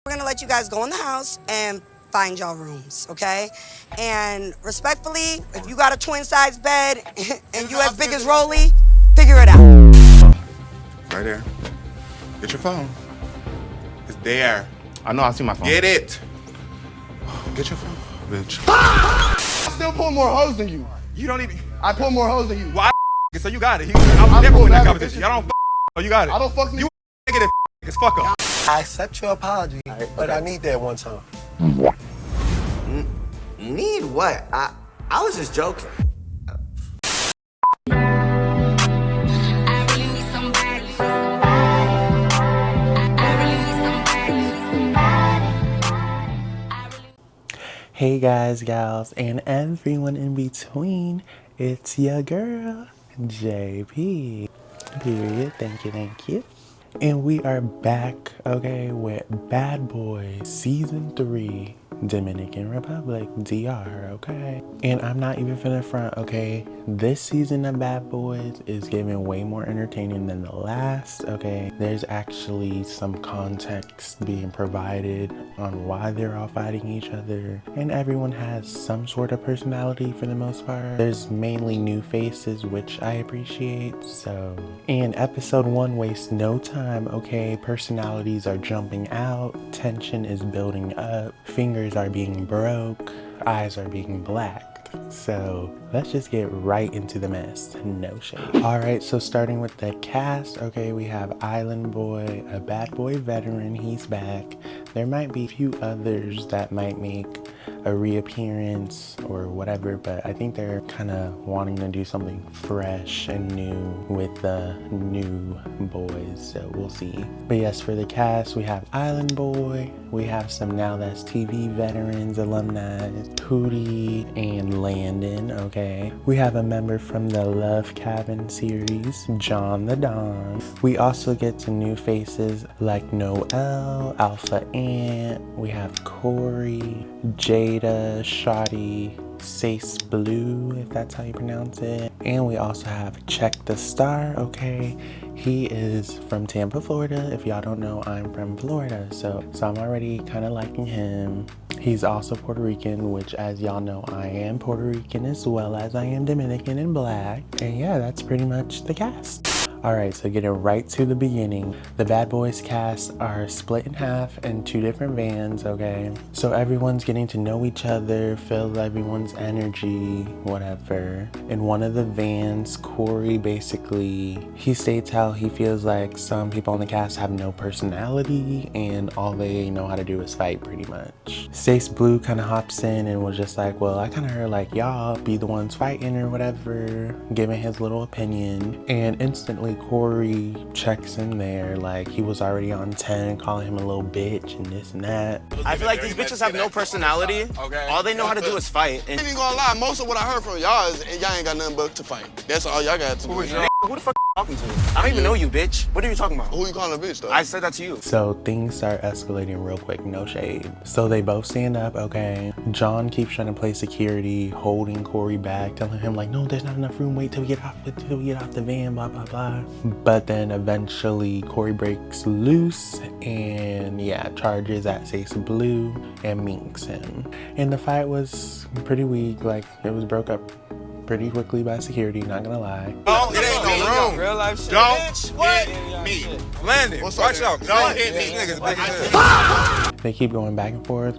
We're gonna let you guys go in the house and find y'all rooms, okay? And respectfully, if you got a twin size bed and you as big as Rolly, figure it out. Right there. Get your phone. It's there. I know, I see my phone. Get it. Get your phone, bitch. I still pull more hoes than you. You don't even. I pull more hoes than you. Why? So you got it. I'm never winning that competition. Y'all don't. Oh, you got it. I don't fuck you. Nigga, that fuck up. I accept your apology, but I need that one time. Need what? I was just joking. Hey guys, gals, and everyone in between, it's your girl, JayPee. Period. Thank you. And we are back, okay, with Bad Boys Season 3, Dominican Republic, DR, okay? And I'm not even finna front, okay? This season of Bad Boys is giving way more entertaining than the last, okay? There's actually some context being provided on why they're all fighting each other. And everyone has some sort of personality for the most part. There's mainly new faces, which I appreciate, so. And episode 1 wastes no time, okay? Personalities are jumping out, tension is building up, fingers are being broke, eyes are being blacked. So let's just get right into the mess. No shade. All right, so starting with the cast, okay, we have IslandBoi, a bad boy veteran, he's back. There might be a few others that might make a reappearance or whatever, but I think they're kind of wanting to do something fresh and new with the new boys, so we'll see. But yes, for the cast, we have IslandBoi, we have some Now That's TV veterans, alumni, Poodie and Landon, okay? We have a member from the Love Cabin series, John the Don. We also get to new faces like Noel, Alpha Ant, we have Korri, Jayda, Shoddy, Seis Blu, if that's how you pronounce it. And we also have Checkthestar, okay? He is from Tampa, Florida. If y'all don't know, I'm from Florida. So I'm already kind of liking him. He's also Puerto Rican, which as y'all know, I am Puerto Rican as well as I am Dominican and black. And yeah, that's pretty much the cast. Alright, so getting right to the beginning, the Bad Boys cast are split in half in 2 different vans, okay? So everyone's getting to know each other, feel everyone's energy, whatever. In one of the vans, Korri basically, he states how he feels like some people on the cast have no personality and all they know how to do is fight pretty much. Seis Blu kind of hops in and was just like, well, I kind of heard like y'all be the ones fighting or whatever, giving his little opinion, and instantly Korri checks in there like he was already on 10, calling him a little bitch and this and that. I feel like these bitches have no personality. Okay. All they know how to do is fight. And I ain't gonna lie, most of what I heard from y'all is y'all ain't got nothing but to fight. That's all y'all got to do. Who the fuck are you talking to? I don't even know you, bitch. What are you talking about? Who you calling a bitch though? I said that to you. So things start escalating real quick, no shade. So they both stand up, okay? John keeps trying to play security, holding Korri back, telling him like, no, there's not enough room, wait till we get off the van, blah, blah, blah. But then eventually Korri breaks loose and yeah, charges at Seis Blu and minks him. And the fight was pretty weak, like it was broke up pretty quickly by security, not gonna lie. Oh, it ain't no room. Real life shit. Don't What? hit me. Landon, watch out. Don't hit me. Niggas big as hell. They keep going back and forth,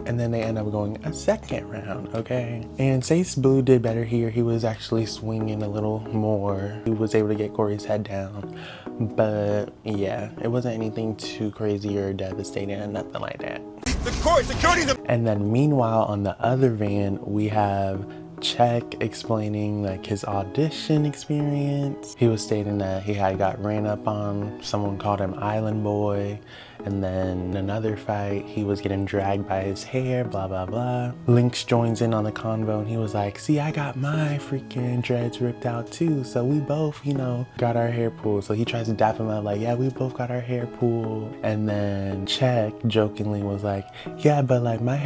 and then they end up going a second round, okay? And Seis Blu did better here. He was actually swinging a little more. He was able to get Korri's head down. But yeah, it wasn't anything too crazy or devastating and nothing like that. Security's And then meanwhile, on the other van, we have Check explaining like his audition experience. He was stating that he had got ran up on, someone called him IslandBoi, and then in another fight he was getting dragged by his hair, blah blah blah. Lynx joins in on the convo and he was like, see, I got my freaking dreads ripped out too, so we both, you know, got our hair pulled. So he tries to dap him up like, yeah, we both got our hair pulled. And then Check jokingly was like, yeah, but like my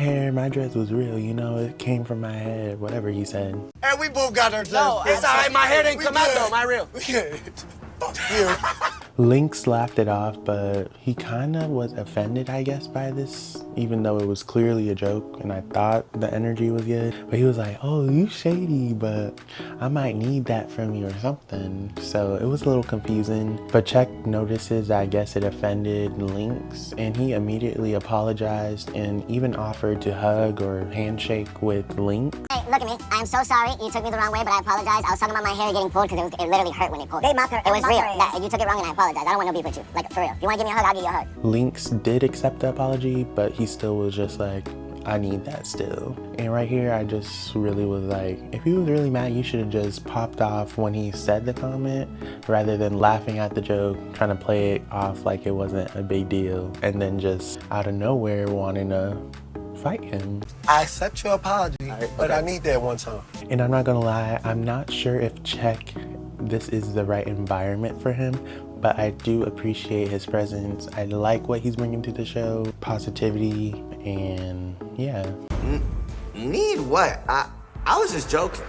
dreads was real, you know, it came from my head, whatever he said. And we both got our dreads. No, it's alright. My hair didn't come out though. My real. Fuck you. Lynx laughed it off, but he kind of was offended, I guess, by this, even though it was clearly a joke and I thought the energy was good. But he was like, oh, you shady, but I might need that from you or something. So it was a little confusing. But Check notices, I guess it offended Lynx, and he immediately apologized and even offered to hug or handshake with Lynx. Hey, look at me. I am so sorry. You took me the wrong way, but I apologize. I was talking about my hair getting pulled because it literally hurt when it pulled. They mocked her. It was real. You took it wrong and I apologize. I don't want no beef with you. Like, for real. If you want to give me a hug, I'll give you a hug. Lynx did accept the apology, but he still was just like, I need that still. And right here, I just really was like, if he was really mad, you should have just popped off when he said the comment rather than laughing at the joke, trying to play it off like it wasn't a big deal, and then just out of nowhere wanting to fight him. I accept your apology, but I need that one time. And I'm not gonna lie, I'm not sure if Check, this is the right environment for him, but I do appreciate his presence. I like what he's bringing to the show, positivity, and yeah. Need what? I was just joking.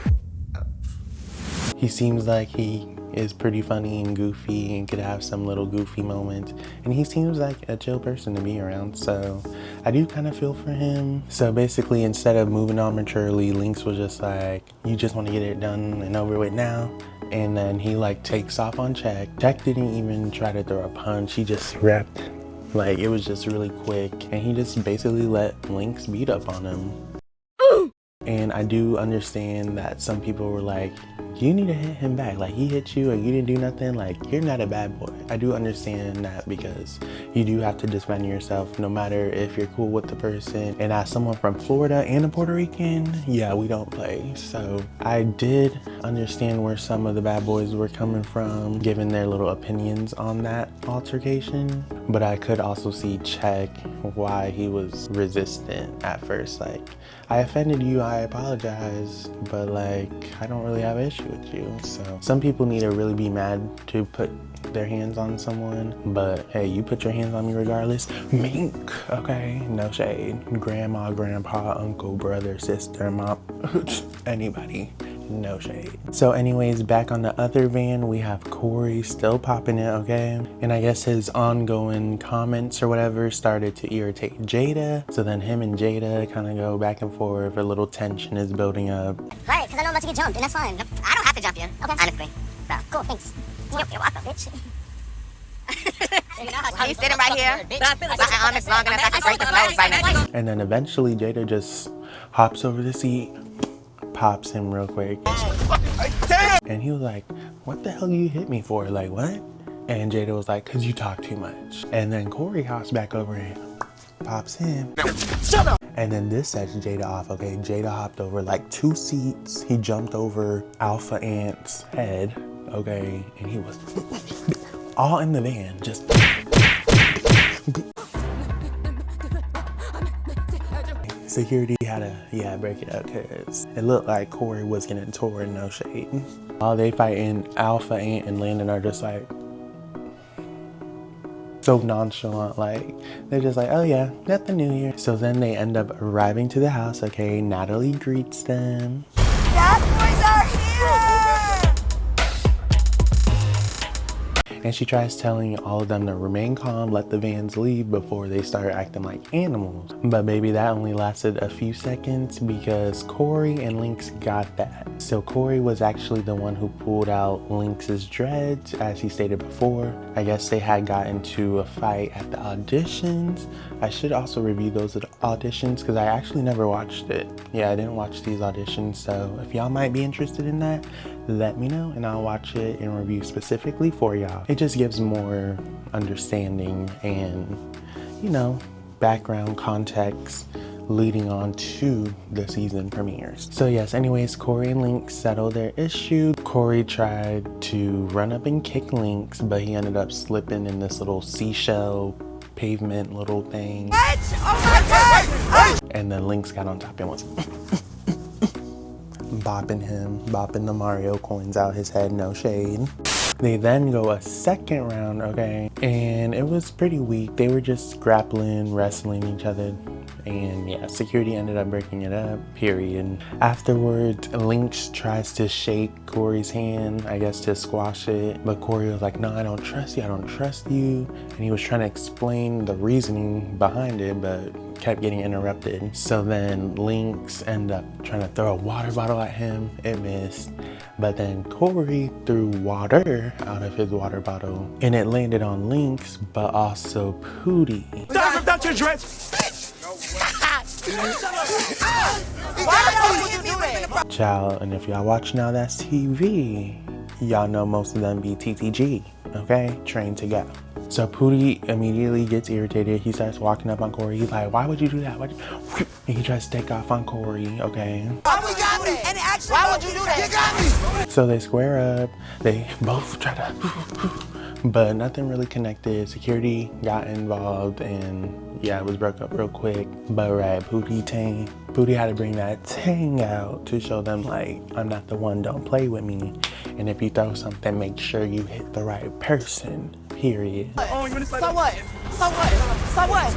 He seems like he is pretty funny and goofy and could have some little goofy moments. And he seems like a chill person to be around, so I do kind of feel for him. So basically, instead of moving on maturely, Lynx was just like, you just want to get it done and over with now. And then he like takes off on Check. Check didn't even try to throw a punch, he just repped. Like, it was just really quick. And he just basically let Lynx beat up on him. And I do understand that some people were like, you need to hit him back. Like, he hit you and you didn't do nothing. Like, you're not a bad boy. I do understand that because you do have to defend yourself no matter if you're cool with the person. And as someone from Florida and a Puerto Rican, yeah, we don't play. So I did understand where some of the bad boys were coming from, giving their little opinions on that altercation. But I could also see Check why he was resistant at first. Like, I offended you, I apologize, but like, I don't really have an issue with you. So some people need to really be mad to put their hands on someone, but hey, you put your hands on me regardless. Mink, okay? No shade. Grandma, grandpa, uncle, brother, sister, mom, anybody. No shade. So anyways, back on the other van, we have Korri still popping it, okay? And I guess his ongoing comments or whatever started to irritate Jayda. So then him and Jayda kind of go back and forth. A little tension is building up. Right, because I know I'm about to get jumped, and that's fine. I don't have to jump you. Okay. Honestly. So, cool, thanks. You're welcome, bitch. He's sitting right here. My arm is long enough I can break the flows right now. And then eventually Jayda just hops over the seat, pops him real quick. And he was like, what the hell you hit me for? Like, what? And Jayda was like, cause you talk too much. And then Korri hops back over and pops him. Shut up! And then this sets Jayda off, okay? Jayda hopped over like 2 seats. He jumped over Alpha Ant's head, okay? And he was all in the van, just. Security had to, break it up because it looked like Korri was getting torn, no shade. While they fighting, Alpha Ant and Landon are just like, so nonchalant, like, they're just like, oh yeah, nothing new here. So then they end up arriving to the house, okay? Natalie greets them. Bad boys are here! And she tries telling all of them to remain calm, let the vans leave before they start acting like animals. But baby, that only lasted a few seconds because Korri and Lynx got that. So Korri was actually the one who pulled out Lynx's dreads, as he stated before. I guess they had gotten into a fight at the auditions. I should also review those auditions because I actually never watched it. Yeah, I didn't watch these auditions, so if y'all might be interested in that, let me know and I'll watch it and review specifically for y'all. It just gives more understanding and, you know, background context leading on to the season premieres. So yes, anyways, Korri and Lynx settled their issue. Korri tried to run up and kick Lynx, but he ended up slipping in this little seashell pavement little thing. What? Oh my God! And then Lynx got on top and was bopping him, bopping the Mario coins out his head, no shade. They then go a second round, okay? And it was pretty weak. They were just grappling, wrestling each other. And yeah, security ended up breaking it up, period. Afterwards, Lynx tries to shake Kori's hand, I guess to squash it. But Kori was like, no, I don't trust you, I don't trust you. And he was trying to explain the reasoning behind it, but kept getting interrupted. So then Lynx ended up trying to throw a water bottle at him. It missed. But then Kori threw water out of his water bottle. And it landed on Lynx, but also Poodie. Stop, that's your dress! Child, and if y'all watch Now That's TV, y'all know most of them be TTG, okay? Trained to go. So Poodie immediately gets irritated. He starts walking up on Kori. He's like, why would you do that? And he tries to take off on Kori, okay? Why would you do that? And actually, Why would you do that? You got me. So they square up. They both try to, but nothing really connected. Security got involved and yeah, it was broke up real quick. But right, Poodie had to bring that tang out to show them like, I'm not the one, don't play with me. And if you throw something, make sure you hit the right person, period. So what? So what? So what?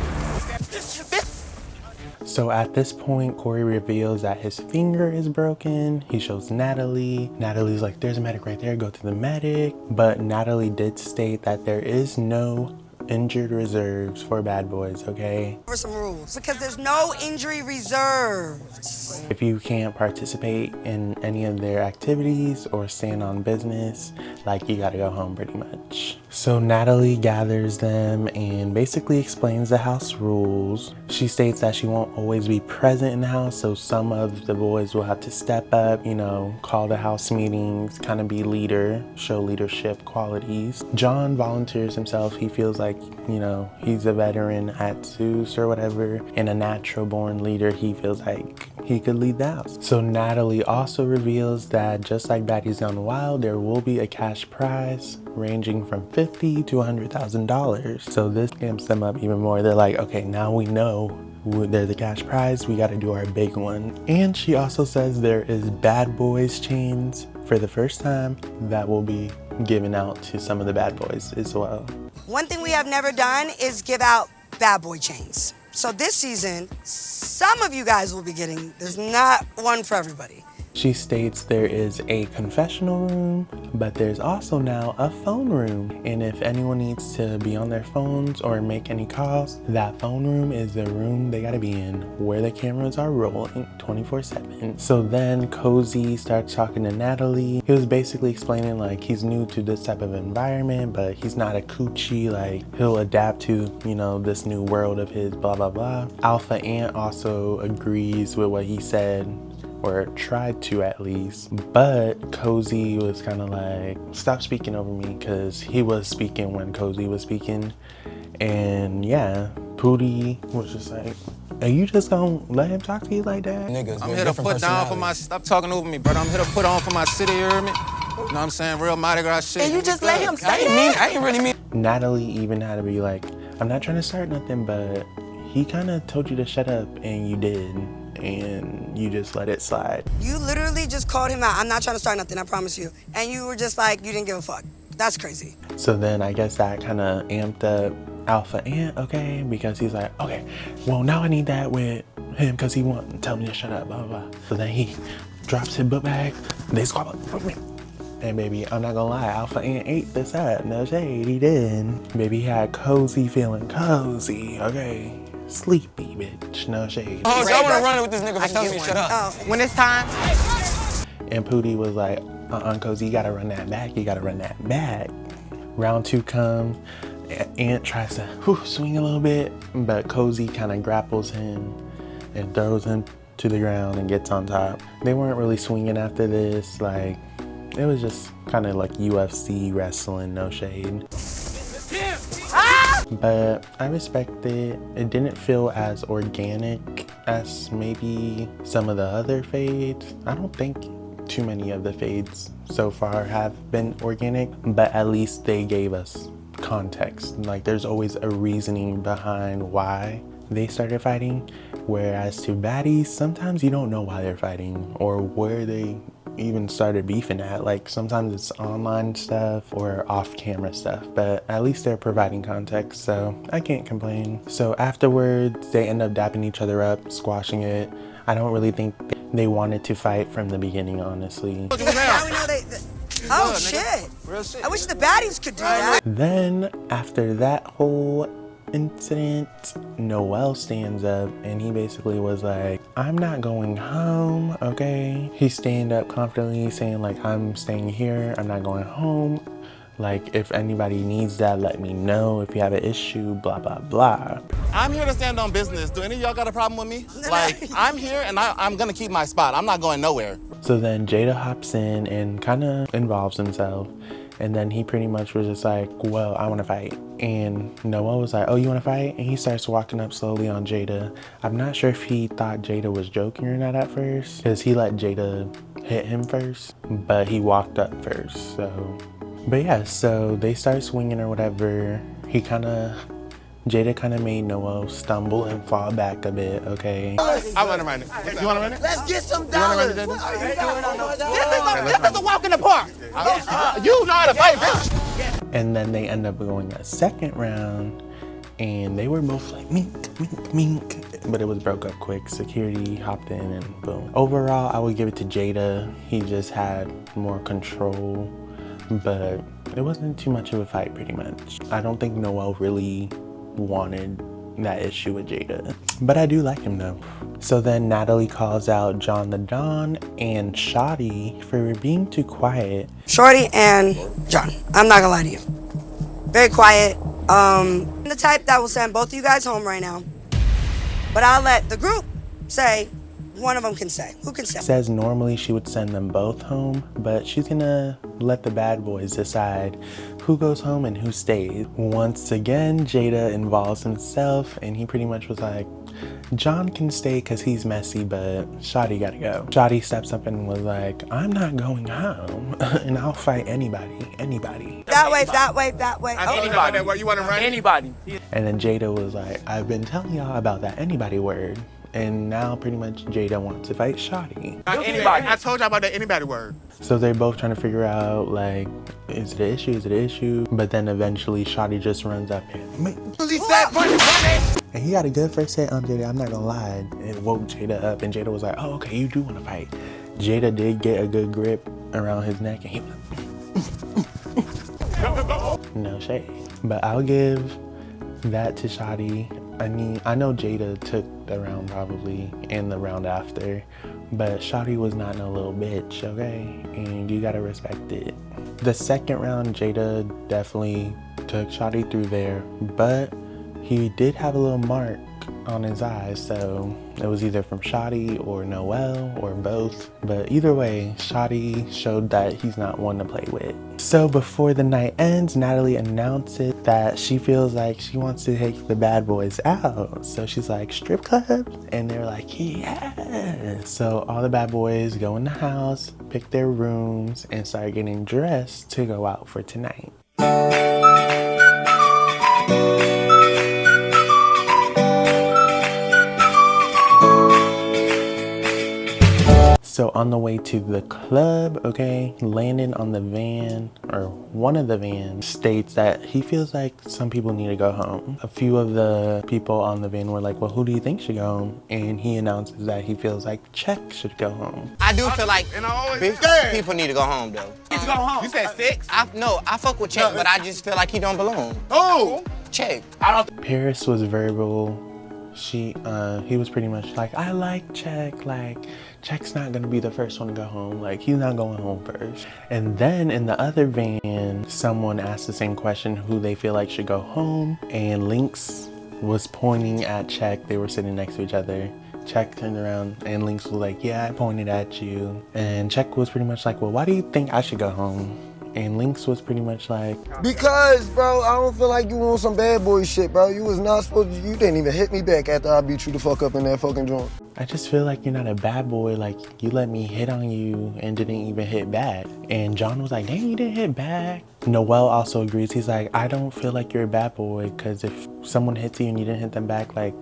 So at this point, Kori reveals that his finger is broken. He shows Natalie. Natalie's like, there's a medic right there, go to the medic. But Natalie did state that there is no injured reserves for bad boys, okay? For some rules, because there's no injury reserves. If you can't participate in any of their activities or stand on business, like you gotta go home pretty much. So Natalie gathers them and basically explains the house rules. She states that she won't always be present in the house, so some of the boys will have to step up, you know, call the house meetings, kind of be leader, show leadership qualities. John volunteers himself. He feels like, you know, he's a veteran at Zeus or whatever, and a natural born leader. He feels like he could lead the house. So Natalie also reveals that just like Baddies Gone Wild, there will be a cash prize ranging from $50,000 to $100,000. So this amps them up even more. They're like, okay, now we know there's a cash prize, we gotta do our big one. And she also says there is bad boys chains for the first time that will be given out to some of the bad boys as well. One thing we have never done is give out bad boy chains. So this season, some of you guys will be getting, there's not one for everybody. She states there is a confessional room, but there's also now a phone room. And if anyone needs to be on their phones or make any calls, that phone room is the room they gotta be in, where the cameras are rolling 24/7. So then Cozy starts talking to Natalie. He was basically explaining like he's new to this type of environment, but he's not a coochie, like he'll adapt to, you know, this new world of his, blah, blah, blah. Alpha Ant also agrees with what he said, or tried to at least, but Cozy was kind of like, stop speaking over me, because he was speaking when Cozy was speaking. And yeah, Poodie was just like, are you just gonna let him talk to you like that? Niggas, I'm here to put down for my, stop talking over me, brother. I'm here to put on for my city, you hear me? You know what I'm saying? Real Mardi Gras shit. And you just let him say that? I ain't really mean. Natalie even had to be like, I'm not trying to start nothing, but he kind of told you to shut up and you did. And you just let it slide. You literally just called him out. I'm not trying to start nothing, I promise you. And you were just like, you didn't give a fuck. That's crazy. So then I guess that kind of amped up Alpha Ant, okay? Because he's like, okay, well now I need that with him because he won't tell me to shut up, blah, blah, blah. So then he drops his book bag, they squabble. And baby, I'm not gonna lie, Alpha Ant ate this up, no shade, he did. Baby, he had Cozy feeling cozy, okay? Sleepy, bitch, no shade. Oh, so I wanna run it with this nigga for telling me to shut up. Oh. When it's time. And Poodie was like, Cozy, you gotta run that back, you gotta run that back. Round 2 comes, Ant tries to swing a little bit, but Cozy kind of grapples him and throws him to the ground and gets on top. They weren't really swinging after this, like, it was just kind of like UFC wrestling, no shade. But I respect it. It didn't feel as organic as maybe some of the other fades. I don't think too many of the fades so far have been organic, but at least they gave us context. Like there's always a reasoning behind why they started fighting. Whereas to baddies, sometimes you don't know why they're fighting or where they even started beefing at. Like sometimes it's online stuff or off camera stuff, but at least they're providing context, so I can't complain. So afterwards they end up dapping each other up, squashing it. I don't really think they wanted to fight from the beginning, honestly. Now we know oh shit. I wish the baddies could do that. Then after that whole incident, Noel stands up and he basically was like, I'm not going home, okay? He stand up confidently saying like, I'm staying here, I'm not going home. Like, if anybody needs that, let me know. If you have an issue, blah, blah, blah. I'm here to stand on business. Do any of y'all got a problem with me? Like, I'm here and I'm gonna keep my spot. I'm not going nowhere. So then Jayda hops in and kind of involves himself. And then he pretty much was just like, well, I want to fight. And Noel was like, oh, you want to fight? And he starts walking up slowly on Jayda. I'm not sure if he thought Jayda was joking or not at first, because he let Jayda hit him first, but he walked up first, so. But yeah, so they start swinging or whatever. Jayda kind of made Noel stumble and fall back a bit, okay? I want to run it. You want to run it? Let's get some dollars. This is a walk in the park. You know how to fight, bitch. And then they end up going a second round, and they were both like, mink, mink, mink. But it was broke up quick. Security hopped in and boom. Overall, I would give it to Jayda. He just had more control, but it wasn't too much of a fight pretty much. I don't think Noel really wanted that issue with Jayda, but I do like him though. So then Natalie calls out John the Don and Shoddy for being too quiet. Shorty and John, I'm not gonna lie to you. Very quiet. The type that will send both of you guys home right now. But I'll let the group say, one of them can say. Who can say? Says normally she would send them both home, but she's gonna let the bad boys decide who goes home and who stays. Once again, Jayda involves himself and he pretty much was like, John can stay because he's messy, but Shoddy gotta go. Shoddy steps up and was like, I'm not going home and I'll fight anybody. That way. Anybody. You want to run Anybody. And then Jayda was like, I've been telling y'all about that anybody word. And now pretty much Jayda wants to fight Shoddy. Anybody. I told y'all about that anybody word. So they're both trying to figure out like, is it an issue? But then eventually Shoddy just runs up and he got a good first hit on Jayda, I'm not gonna lie. It woke Jayda up and Jayda was like, oh, okay, you do want to fight. Jayda did get a good grip around his neck and he was no shade. But I'll give that to Shoddy. I mean, I know Jayda took the round probably and the round after, but Shoddy was not no little bitch, okay? And you gotta respect it. The second round, Jayda definitely took Shoddy through there, but he did have a little mark on his eyes, so it was either from Shoddy or Noel or both. But either way, Shoddy showed that he's not one to play with. So before the night ends, Natalie announces that she feels like she wants to take the bad boys out. So she's like, strip clubs? And they're like, yeah. So all the bad boys go in the house, pick their rooms, and start getting dressed to go out for tonight. So on the way to the club, okay, Landon on the van, or one of the vans, states that he feels like some people need to go home. A few of the people on the van were like, well, who do you think should go home? And he announces that he feels like Check should go home. I do feel like people need to go home, though. Need to go home. You said 6? I fuck with Check, but I just feel like he don't belong. Oh! Check. Paris was verbal. He was pretty much like, I like Check, like, Check's not gonna be the first one to go home, like, he's not going home first. And then in the other van, someone asked the same question, who they feel like should go home, and Lynx was pointing at Check. They were sitting next to each other. Check turned around and Lynx was like, yeah, I pointed at you. And Check was pretty much like, well, why do you think I should go home? And Lynx was pretty much like, because, bro, I don't feel like you on some bad boy shit, bro. You was not supposed to, you didn't even hit me back after I beat you the fuck up in that fucking joint. I just feel like you're not a bad boy. Like, you let me hit on you and didn't even hit back. And John was like, dang, you didn't hit back. Noel also agrees. He's like, I don't feel like you're a bad boy, because if someone hits you and you didn't hit them back, like,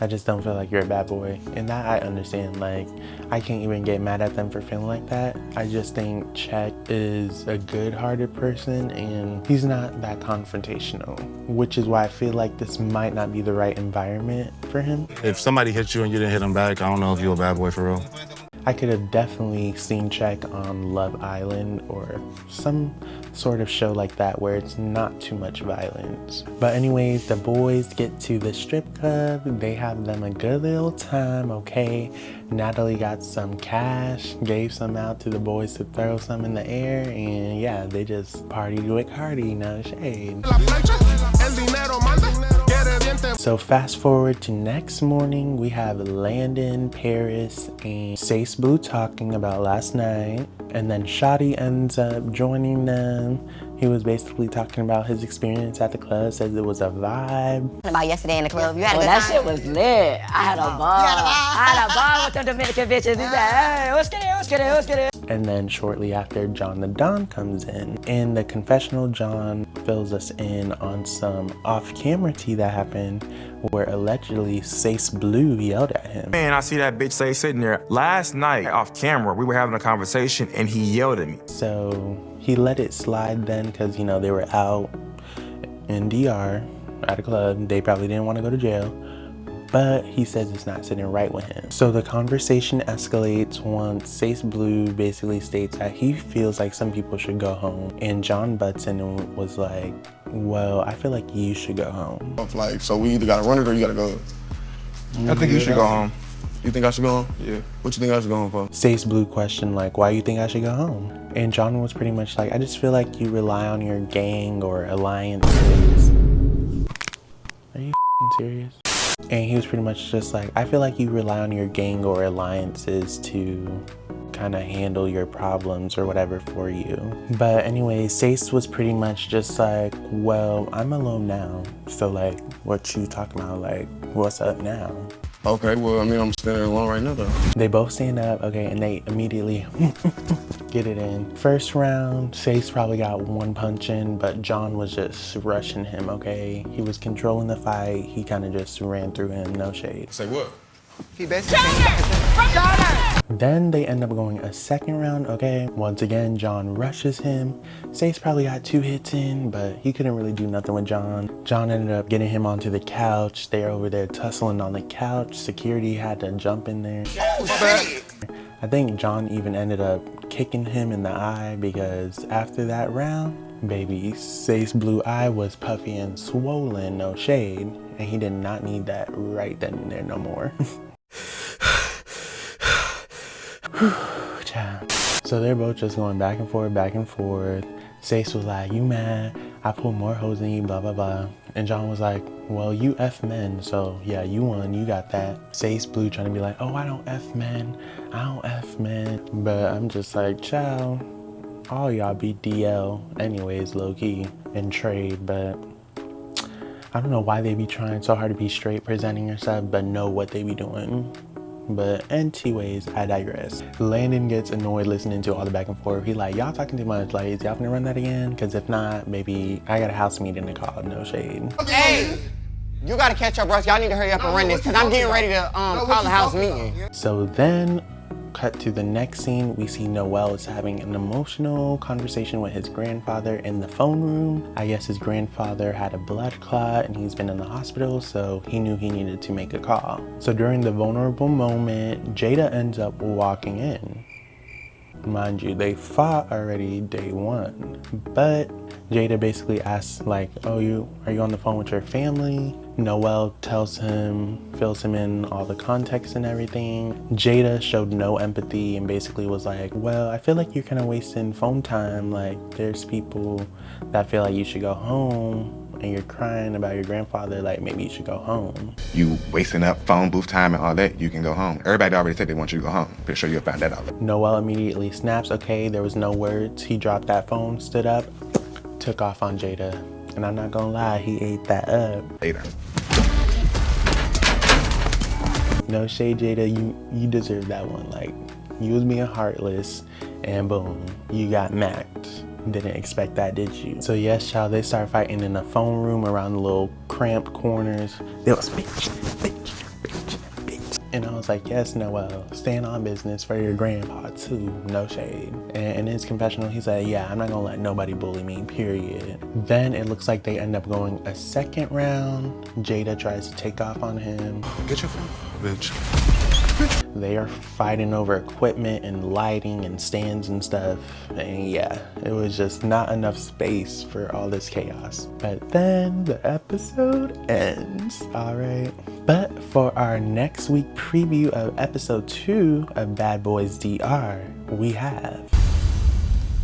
I just don't feel like you're a bad boy. And that I understand. Like, I can't even get mad at them for feeling like that. I just think Check is a good-hearted person and he's not that confrontational, which is why I feel like this might not be the right environment for him. If somebody hit you and you didn't hit them back, I don't know if you're a bad boy for real. I could have definitely seen Check on Love Island or some sort of show like that where it's not too much violence. But anyways, the boys get to the strip club. They have them a good little time, okay? Natalie got some cash, gave some out to the boys to throw some in the air, and yeah, they just partied with Korri, no shade. So fast forward to next morning, we have Landon, Paris, and Seis Blu talking about last night, and then Shoddy ends up joining them. He was basically talking about his experience at the club, says it was a vibe. About yesterday in the club, you had a good time? That shit was lit. I had a ball. I had a ball with them Dominican bitches. He said, hey, what's good, what's good, what's good? And then shortly after, John the Don comes in. In the confessional, John fills us in on some off-camera tea that happened where allegedly Seis Blu yelled at him. Man, I see that bitch Seis sitting there. Last night, off camera, we were having a conversation and he yelled at me. So he let it slide then because, you know, they were out in DR at a club. They probably didn't want to go to jail. But he says it's not sitting right with him. So the conversation escalates once Seis Blu basically states that he feels like some people should go home. And John butts in and was like, well, I feel like you should go home. Like, so we either gotta run it or you gotta go. I think you should go home. You think I should go home? Yeah. What you think I should go home for? Seis Blu questioned like, why you think I should go home? And John was pretty much like, I just feel like you rely on your gang or alliances. Are you serious? And he was pretty much just like, I feel like you rely on your gang or alliances to kind of handle your problems or whatever for you. But anyway, Seis was pretty much just like, well, I'm alone now. So like, what you talking about? Like, what's up now? Okay, well, I mean, I'm standing alone right now though. They both stand up, okay, and they immediately get it in. First round, Seis probably got one punch in, but John was just rushing him, okay? He was controlling the fight. He kind of just ran through him, no shade. Say what? He basically Then they end up going a second round, okay? Once again, John rushes him. Seis probably got 2 hits in, but he couldn't really do nothing with John. John ended up getting him onto the couch. They're over there tussling on the couch. Security had to jump in there. I think John even ended up kicking him in the eye because after that round, baby, Seis Blu eye was puffy and swollen, no shade. And he did not need that right then and there no more. So they're both just going back and forth, back and forth. Seis was like, you mad? I pulled more hoes than you, blah, blah, blah. And John was like, well, you F men, so yeah, you won, you got that. Seis Blu trying to be like, oh, I don't F men, I don't F men. But I'm just like, ciao, all y'all be DL anyways, low key, and trade, but I don't know why they be trying so hard to be straight presenting yourself, but know what they be doing. But anyways, I digress. Landon gets annoyed listening to all the back and forth. He like, y'all talking too much. Like, is y'all gonna run that again? Because if not, maybe I got a house meeting to call, no shade. Hey, you gotta catch up, bro. Y'all need to hurry up and run this, because I'm getting ready to call the house meeting. So then, cut to the next scene, we see Noel is having an emotional conversation with his grandfather in the phone room. I guess his grandfather had a blood clot and he's been in the hospital, so he knew he needed to make a call. So during the vulnerable moment, Jayda ends up walking in. Mind you, they fought already day 1, but Jayda basically asks like, oh, are you on the phone with your family? Noel tells him, fills him in all the context and everything. Jayda showed no empathy and basically was like, well, I feel like you're kind of wasting phone time. Like, there's people that feel like you should go home and you're crying about your grandfather, like maybe you should go home. You wasting up phone booth time and all that, you can go home. Everybody already said they want you to go home. Pretty sure you'll find that out. Noel immediately snaps, okay, there was no words. He dropped that phone, stood up, took off on Jayda. And I'm not gonna lie, he ate that up. Later. No shade, Jayda, you deserve that one. Like, you was being heartless and boom, you got macked. Didn't expect that, did you? So yes, child, they start fighting in the phone room around the little cramped corners. They was bitch, bitch, bitch. And I was like, yes, Noel, stand on business for your grandpa too, no shade. And in his confessional, he said, yeah, I'm not gonna let nobody bully me, period. Then it looks like they end up going a second round. Jayda tries to take off on him. Get your phone, bitch. They are fighting over equipment and lighting and stands and stuff. And yeah, it was just not enough space for all this chaos. But then the episode ends, all right? But for our next week preview of episode 2 of Bad Boys DR, we have...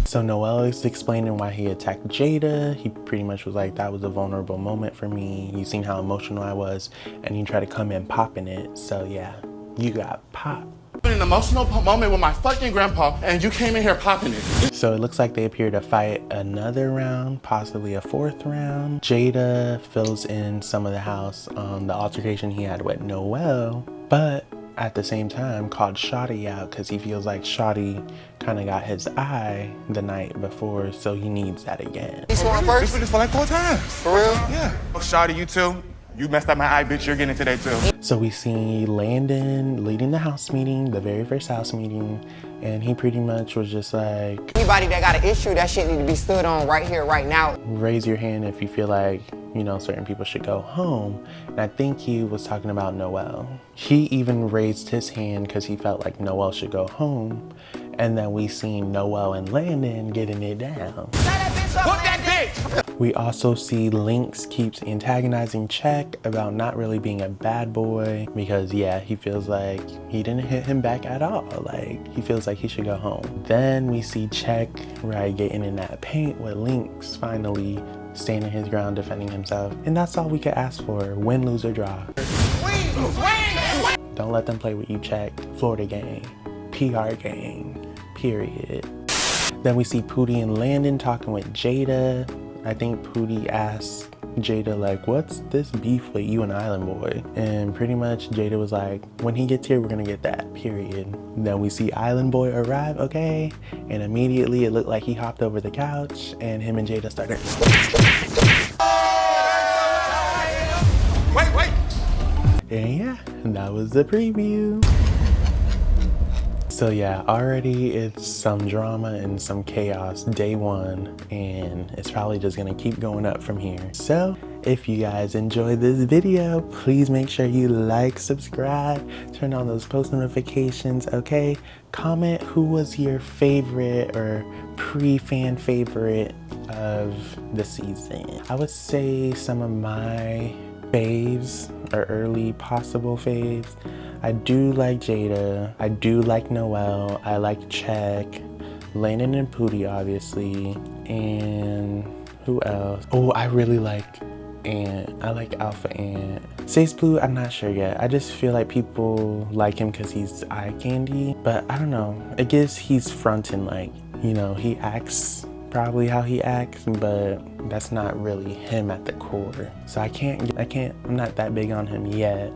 So Noel is explaining why he attacked Jayda. He pretty much was like, that was a vulnerable moment for me. You seen how emotional I was, and he tried to come in popping it. So yeah, you got popped. An emotional moment with my fucking grandpa, and you came in here popping it. So it looks like they appear to fight another round, possibly a 4th round. Jayda fills in some of the house on the altercation he had with Noel, but at the same time called Shoddy out because he feels like Shoddy kind of got his eye the night before, so he needs that again. He swung first? This for like 4 times. For real? Yeah. Oh, Shoddy, you too. You messed up my eye, bitch. You're getting it today too. So we see Landon leading the house meeting, the very first house meeting, and he pretty much was just like, Anybody that got an issue, that shit need to be stood on right here, right now. Raise your hand if you feel like, you know, certain people should go home. And I think he was talking about Noel. He even raised his hand because he felt like Noel should go home. And then we seen Noel and Landon getting it down. Whoop that bitch! We also see Lynx keeps antagonizing Check about not really being a bad boy because yeah, he feels like he didn't hit him back at all. Like he feels like he should go home. Then we see Check, right, getting in that paint with Lynx, finally standing his ground, defending himself. And that's all we could ask for, win, lose, or draw. Don't let them play with you, Check. Florida gang, PR gang, period. Then we see Poodie and Landon talking with Jayda. I think Poodie asked Jayda like, what's this beef with you and IslandBoi? And pretty much Jayda was like, when he gets here, we're gonna get that, period. Then we see IslandBoi arrive, okay? And immediately it looked like he hopped over the couch and him and Jayda started. Wait. And yeah, that was the preview. So yeah, already it's some drama and some chaos day 1, and it's probably just gonna keep going up from here. So if you guys enjoyed this video, please make sure you like, subscribe, turn on those post notifications, okay? Comment who was your favorite or pre-fan favorite of the season. I would say some of my faves or early possible faves. I do like Jayda, I do like Noel, I like Check, Landon and Poodie obviously, and who else? Oh, I really like Ant. I like Alpha Ant. Seis Blu, I'm not sure yet. I just feel like people like him because he's eye candy, but I don't know. I guess he's fronting, like, you know, he acts probably how he acts, but that's not really him at the core. So I'm not that big on him yet.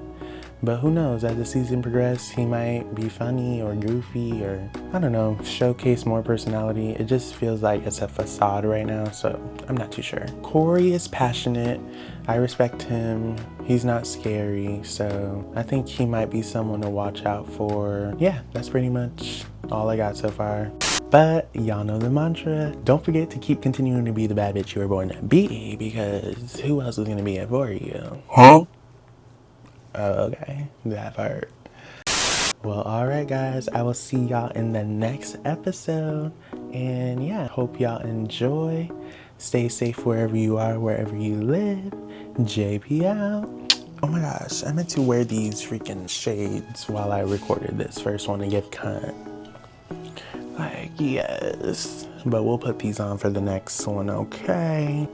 But who knows, as the season progresses, he might be funny or goofy or, I don't know, showcase more personality. It just feels like it's a facade right now, so I'm not too sure. Korri is passionate. I respect him. He's not scary, so I think he might be someone to watch out for. Yeah, that's pretty much all I got so far. But y'all know the mantra. Don't forget to keep continuing to be the bad bitch you were born to be, because who else is gonna be it for you? Huh? Oh, okay, that part. Well, alright guys, I will see y'all in the next episode. And yeah, hope y'all enjoy. Stay safe wherever you are, wherever you live. JayPee out. Oh my gosh, I meant to wear these freaking shades while I recorded this first one to give cunt. Like, yes. But we'll put these on for the next one, okay?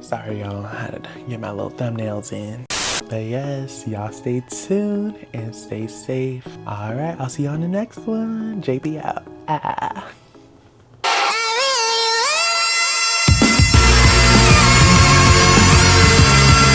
Sorry, y'all. I had to get my little thumbnails in. But yes, y'all stay tuned and stay safe. All right, I'll see you on the next one. JayPee out.